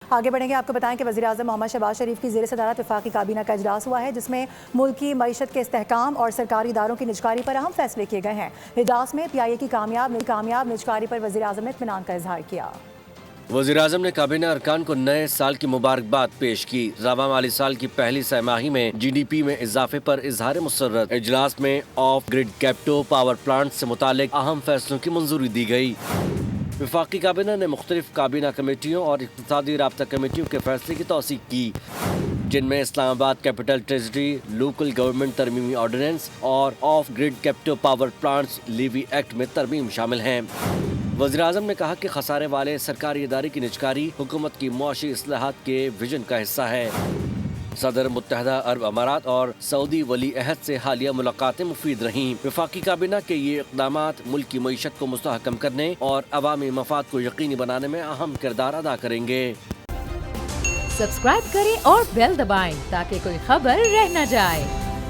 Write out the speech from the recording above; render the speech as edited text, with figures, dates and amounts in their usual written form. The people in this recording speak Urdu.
آگے بڑھیں گے، آپ کو بتائیں کہ وزیر اعظم محمد شہباز شریف کی زیر صدارت وفاقی کابینہ کا اجلاس ہوا ہے، جس میں ملکی معیشت کے استحکام اور سرکاری اداروں کی نجکاری پر اہم فیصلے کیے گئے ہیں۔ اجلاس میں پی آئی اے کی کامیاب نجکاری پر وزیر اعظم نے اطمینان کا اظہار کیا۔ وزیر اعظم نے کابینہ ارکان کو نئے سال کی مبارکباد پیش کی۔ رواں مالی سال کی پہلی سہ ماہی میں جی ڈی پی میں اضافے پر اظہار مسرت۔ اجلاس میں off grid captive power plant سے متعلق اہم فیصلوں کی منظوری دی گئی۔ وفاقی کابینہ نے مختلف کابینہ کمیٹیوں اور اقتصادی رابطہ کمیٹیوں کے فیصلے کی توثیق کی، جن میں اسلام آباد capital treasury, local government ترمیمی ordinance اور of grid captive power plants levy act میں ترمیم شامل ہیں۔ وزیر اعظم نے کہا کہ خسارے والے سرکاری ادارے کی نجکاری حکومت کی معاشی اصلاحات کے ویژن کا حصہ ہے۔ صدر متحدہ عرب امارات اور سعودی ولی عہد سے حالیہ ملاقاتیں مفید رہیں۔ وفاقی کابینہ کے یہ اقدامات ملک کی معیشت کو مستحکم کرنے اور عوامی مفاد کو یقینی بنانے میں اہم کردار ادا کریں گے۔ سبسکرائب کریں اور بیل دبائیں تاکہ کوئی خبر رہ نہ جائے۔